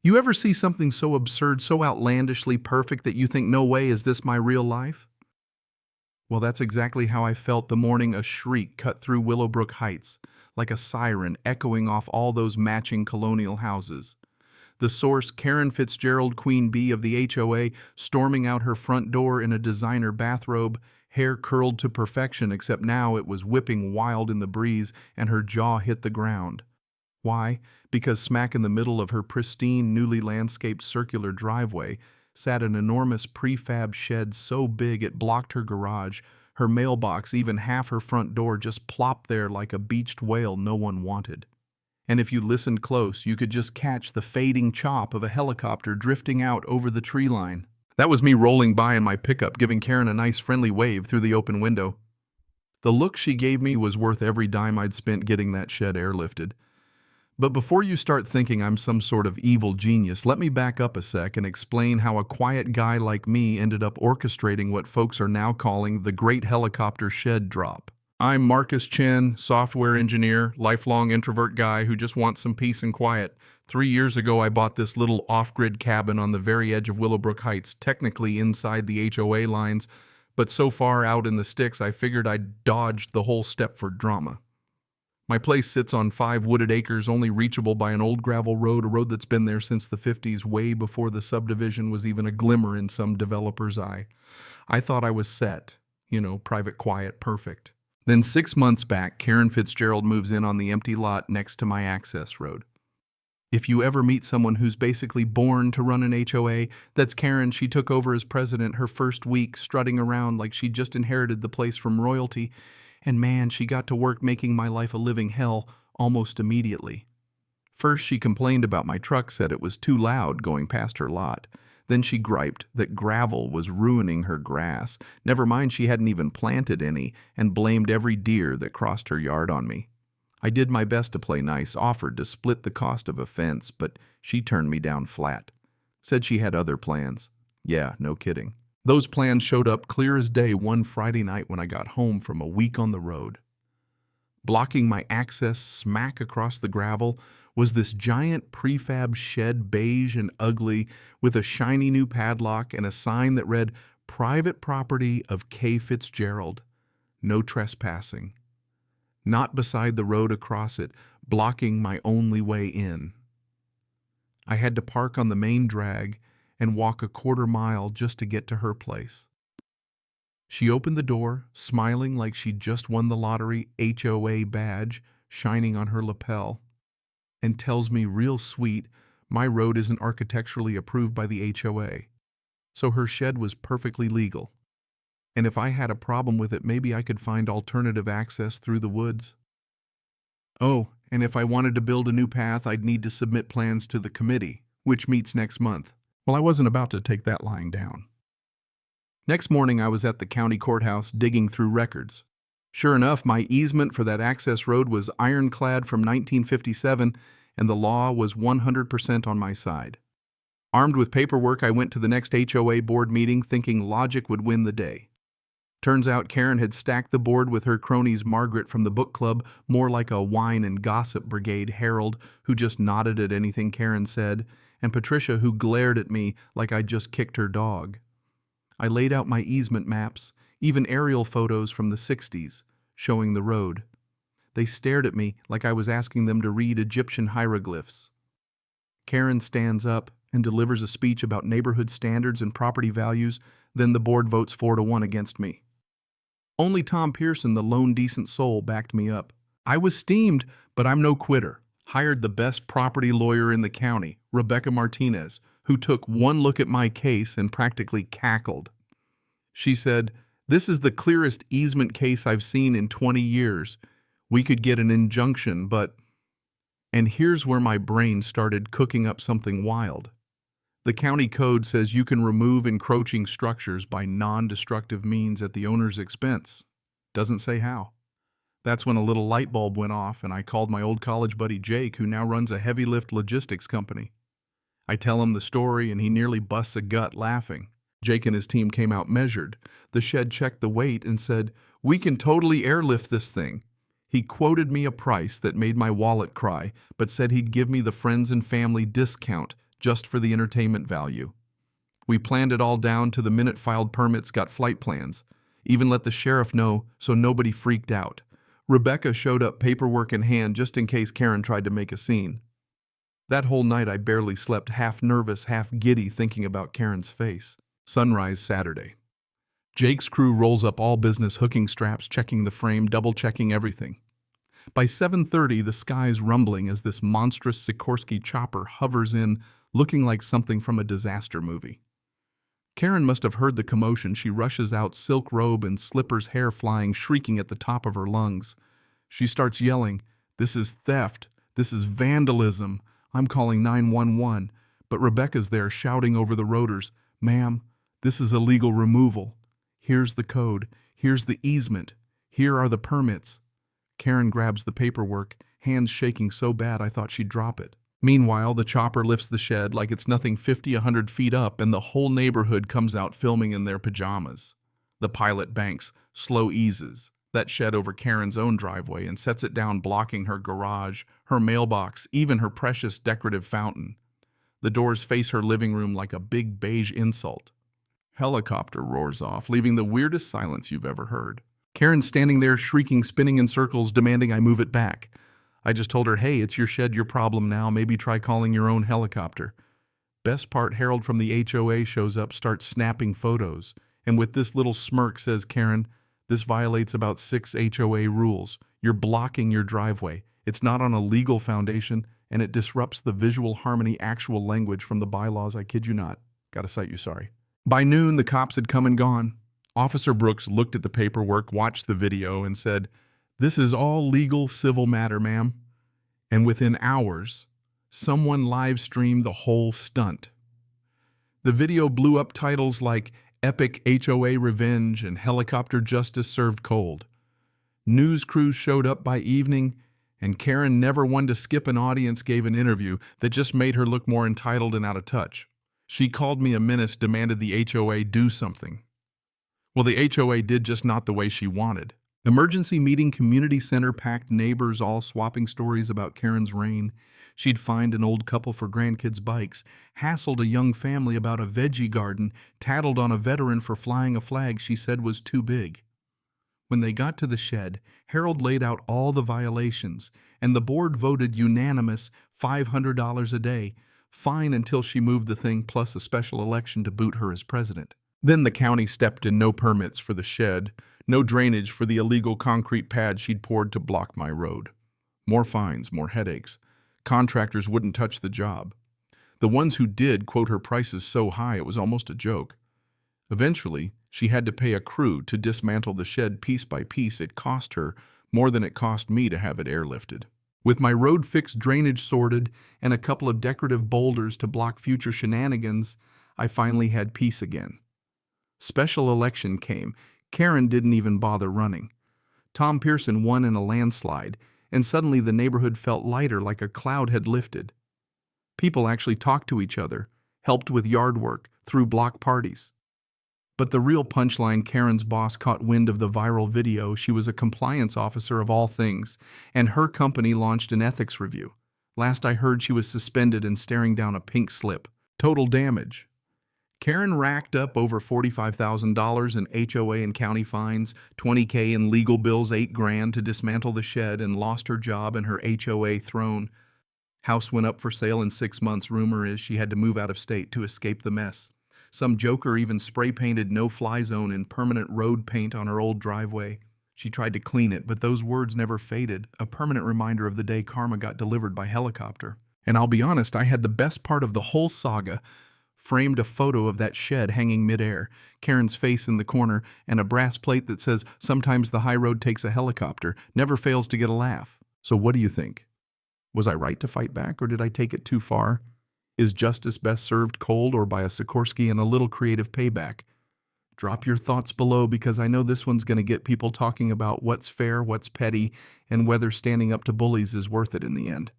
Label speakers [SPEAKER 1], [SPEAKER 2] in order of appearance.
[SPEAKER 1] You ever see something so absurd, so outlandishly perfect that you think, no way, is this my real life? Well, that's exactly how I felt the morning a shriek cut through Willowbrook Heights, like a siren echoing off all those matching colonial houses. The source, Karen Fitzgerald, Queen Bee of the HOA, storming out her front door in a designer bathrobe, hair curled to perfection, except now it was whipping wild in the breeze and her jaw hit the ground. Why? Because smack in the middle of her pristine, newly landscaped circular driveway sat an enormous prefab shed so big it blocked her garage, her mailbox, even half her front door just plopped there like a beached whale no one wanted. And if you listened close, you could just catch the fading chop of a helicopter drifting out over the tree line. That was me rolling by in my pickup, giving Karen a nice friendly wave through the open window. The look she gave me was worth every dime I'd spent getting that shed airlifted. But before you start thinking I'm some sort of evil genius, let me back up a sec and explain how a quiet guy like me ended up orchestrating what folks are now calling the Great Helicopter Shed Drop. I'm Marcus Chen, software engineer, lifelong introvert guy who just wants some peace and quiet. 3 years ago, I bought this little off-grid cabin on the very edge of Willowbrook Heights, technically inside the HOA lines, but so far out in the sticks, I figured I'd dodged the whole step for drama. My place sits on 5 wooded acres, only reachable by an old gravel road, a road that's been there since the 50s, way before the subdivision was even a glimmer in some developer's eye. I thought I was set, private, quiet, perfect. Then 6 months back, Karen Fitzgerald moves in on the empty lot next to my access road. If you ever meet someone who's basically born to run an HOA, that's Karen. She took over as president her first week, strutting around like she just inherited the place from royalty. And man, she got to work making my life a living hell almost immediately. First, she complained about my truck, said it was too loud going past her lot. Then she griped that gravel was ruining her grass. Never mind, she hadn't even planted any, and blamed every deer that crossed her yard on me. I did my best to play nice, offered to split the cost of a fence, but she turned me down flat. Said she had other plans. Yeah, no kidding. Those plans showed up clear as day one Friday night when I got home from a week on the road. Blocking my access smack across the gravel was this giant prefab shed, beige and ugly, with a shiny new padlock and a sign that read, "Private property of K. Fitzgerald. No trespassing." Not beside the road across it, blocking my only way in. I had to park on the main drag and walk a quarter mile just to get to her place. She opened the door, smiling like she'd just won the lottery HOA badge shining on her lapel, and tells me real sweet my road isn't architecturally approved by the HOA, so her shed was perfectly legal. And if I had a problem with it, maybe I could find alternative access through the woods. Oh, and if I wanted to build a new path, I'd need to submit plans to the committee, which meets next month. Well, I wasn't about to take that lying down. Next morning, I was at the county courthouse digging through records. Sure enough, my easement for that access road was ironclad from 1957, and the law was 100% on my side. Armed with paperwork, I went to the next HOA board meeting thinking logic would win the day. Turns out Karen had stacked the board with her cronies Margaret from the book club, more like a wine and gossip brigade, Harold, who just nodded at anything Karen said, and Patricia, who glared at me like I'd just kicked her dog. I laid out my easement maps, even aerial photos from the 60s, showing the road. They stared at me like I was asking them to read Egyptian hieroglyphs. Karen stands up and delivers a speech about neighborhood standards and property values, then the board votes 4-1 against me. Only Tom Pearson, the lone decent soul, backed me up. I was steamed, but I'm no quitter. Hired the best property lawyer in the county, Rebecca Martinez, who took one look at my case and practically cackled. She said, "This is the clearest easement case I've seen in 20 years. We could get an injunction, but..." And here's where my brain started cooking up something wild. The county code says you can remove encroaching structures by non-destructive means at the owner's expense. Doesn't say how. That's when a little light bulb went off, and I called my old college buddy Jake, who now runs a heavy lift logistics company. I tell him the story, and he nearly busts a gut laughing. Jake and his team came out measured. The shed checked the weight and said, "We can totally airlift this thing." He quoted me a price that made my wallet cry, but said he'd give me the friends and family discount just for the entertainment value. We planned it all down to the minute, filed permits, got flight plans. Even let the sheriff know so nobody freaked out. Rebecca showed up, paperwork in hand, just in case Karen tried to make a scene. That whole night I barely slept, half nervous, half giddy, thinking about Karen's face. Sunrise Saturday. Jake's crew rolls up, all business, hooking straps, checking the frame, double-checking everything. By 7:30, the sky's rumbling as this monstrous Sikorsky chopper hovers in, looking like something from a disaster movie. Karen must have heard the commotion. She rushes out, silk robe and slippers, hair flying, shrieking at the top of her lungs. She starts yelling, "This is theft! This is vandalism! I'm calling 911. But Rebecca's there, shouting over the rotors, "Ma'am, this is illegal removal. Here's the code. Here's the easement. Here are the permits." Karen grabs the paperwork, hands shaking so bad I thought she'd drop it. Meanwhile, the chopper lifts the shed like it's nothing 50, 100 feet up, and the whole neighborhood comes out filming in their pajamas. The pilot banks, slow eases that shed over Karen's own driveway and sets it down, blocking her garage, her mailbox, even her precious decorative fountain. The doors face her living room like a big beige insult. Helicopter roars off, leaving the weirdest silence you've ever heard. Karen's standing there, shrieking, spinning in circles, demanding I move it back. I just told her, "Hey, it's your shed, your problem now. Maybe try calling your own helicopter." Best part, Harold from the HOA shows up, starts snapping photos, and with this little smirk says, "Karen, this violates about 6 HOA rules. You're blocking your driveway. It's not on a legal foundation, and it disrupts the visual harmony actual language from the bylaws. I kid you not. Gotta cite you, sorry." By noon, the cops had come and gone. Officer Brooks looked at the paperwork, watched the video, and said, "This is all legal civil matter, ma'am." And within hours, someone live streamed the whole stunt. The video blew up, titles like "Epic HOA Revenge" and "Helicopter Justice Served Cold." News crews showed up by evening, and Karen, never one to skip an audience, gave an interview that just made her look more entitled and out of touch. She called me a menace, demanded the HOA do something. Well, the HOA did, just not the way she wanted. Emergency meeting, community center packed, neighbors all swapping stories about Karen's reign. She'd fined an old couple for grandkids' bikes, hassled a young family about a veggie garden, tattled on a veteran for flying a flag she said was too big. When they got to the shed, Harold laid out all the violations, and the board voted unanimous $500 a day, fine until she moved the thing, plus a special election to boot her as president. Then the county stepped in. No permits for the shed, no drainage for the illegal concrete pad she'd poured to block my road. More fines, more headaches. Contractors wouldn't touch the job. The ones who did quote her prices so high it was almost a joke. Eventually, she had to pay a crew to dismantle the shed piece by piece. It cost her more than it cost me to have it airlifted. With my road fixed, drainage sorted, and a couple of decorative boulders to block future shenanigans, I finally had peace again. Special election came. Karen didn't even bother running. Tom Pearson won in a landslide, and suddenly the neighborhood felt lighter, like a cloud had lifted. People actually talked to each other, helped with yard work, threw block parties. But the real punchline, Karen's boss caught wind of the viral video. She was a compliance officer of all things, and her company launched an ethics review. Last I heard, she was suspended and staring down a pink slip. Total damage. Karen racked up over $45,000 in HOA and county fines, $20,000 in legal bills, $8,000 to dismantle the shed, and lost her job and her HOA throne. House went up for sale in 6 months. Rumor is she had to move out of state to escape the mess. Some joker even spray-painted "no-fly zone" in permanent road paint on her old driveway. She tried to clean it, but those words never faded, a permanent reminder of the day karma got delivered by helicopter. And I'll be honest, I had the best part of the whole saga. Framed a photo of that shed hanging midair, Karen's face in the corner, and a brass plate that says, "Sometimes the high road takes a helicopter," never fails to get a laugh. So what do you think? Was I right to fight back, or did I take it too far? Is justice best served cold, or by a Sikorsky and a little creative payback? Drop your thoughts below, because I know this one's going to get people talking about what's fair, what's petty, and whether standing up to bullies is worth it in the end.